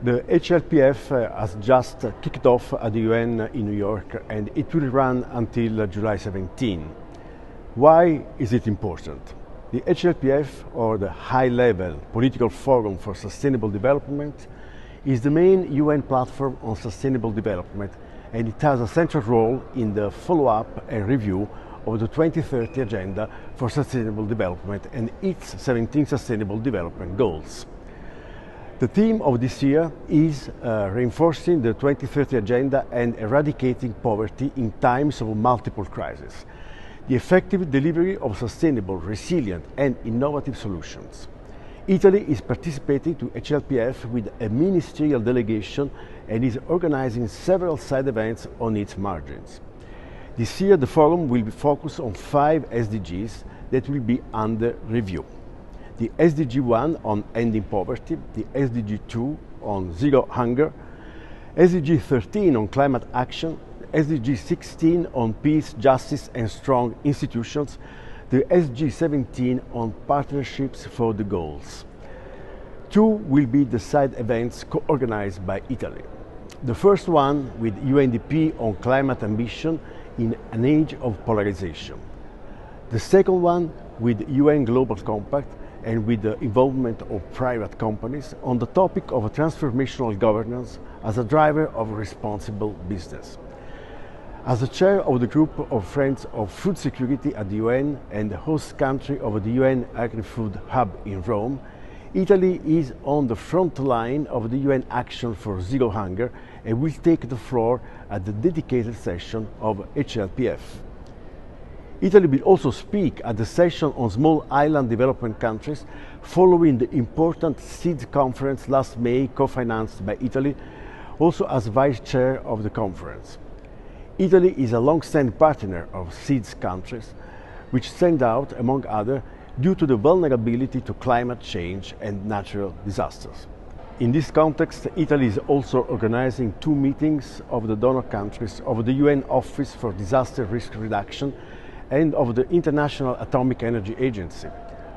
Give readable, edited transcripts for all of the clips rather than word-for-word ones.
The HLPF has just kicked off at the UN in New York, and it will run until July 17. Why is it important? The HLPF, or the High-Level Political Forum for Sustainable Development, is the main UN platform on sustainable development, and it has a central role in the follow-up and review of the 2030 Agenda for Sustainable Development and its 17 Sustainable Development Goals. The theme of this year is reinforcing the 2030 Agenda and eradicating poverty in times of multiple crises, the effective delivery of sustainable, resilient and innovative solutions. Italy is participating to HLPF with a ministerial delegation and is organizing several side events on its margins. This year the forum will be focused on 5 SDGs that will be under review. The SDG 1 on ending poverty, the SDG 2 on zero hunger, SDG 13 on climate action, SDG 16 on peace, justice and strong institutions, the SDG 17 on partnerships for the goals. 2 will be the side events co-organized by Italy. The first one with UNDP on climate ambition in an age of polarization. The second one with UN Global Compact and with the involvement of private companies on the topic of transformational governance as a driver of responsible business. As the chair of the group of Friends of Food Security at the UN and the host country of the UN Agri-Food Hub in Rome, Italy is on the front line of the UN action for zero hunger and will take the floor at the dedicated session of HLPF. Italy will also speak at the session on small island development countries following the important SEEDS conference last May, co-financed by Italy, also as vice chair of the conference. Italy is a long-standing partner of SEEDS countries, which stand out, among others, due to the vulnerability to climate change and natural disasters. In this context, Italy is also organizing 2 meetings of the donor countries of the UN Office for Disaster Risk Reduction and of the International Atomic Energy Agency,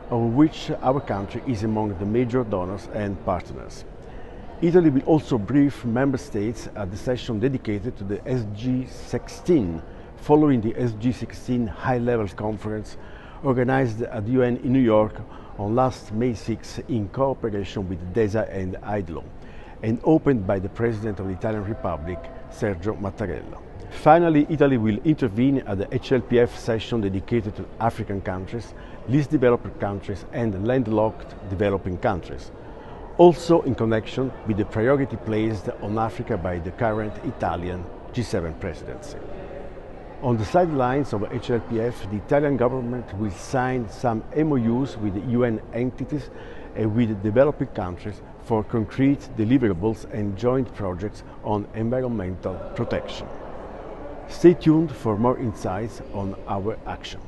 of which our country is among the major donors and partners. Italy will also brief member states at the session dedicated to the SDG 16, following the SDG 16 high-level conference organized at the UN in New York on last May 6 in cooperation with DESA and IDLO, and opened by the President of the Italian Republic, Sergio Mattarella. Finally, Italy will intervene at the HLPF session dedicated to African countries, least developed countries and landlocked developing countries, also in connection with the priority placed on Africa by the current Italian G7 presidency. On the sidelines of HLPF, the Italian government will sign some MOUs with UN entities and with developing countries for concrete deliverables and joint projects on environmental protection. Stay tuned for more insights on our action.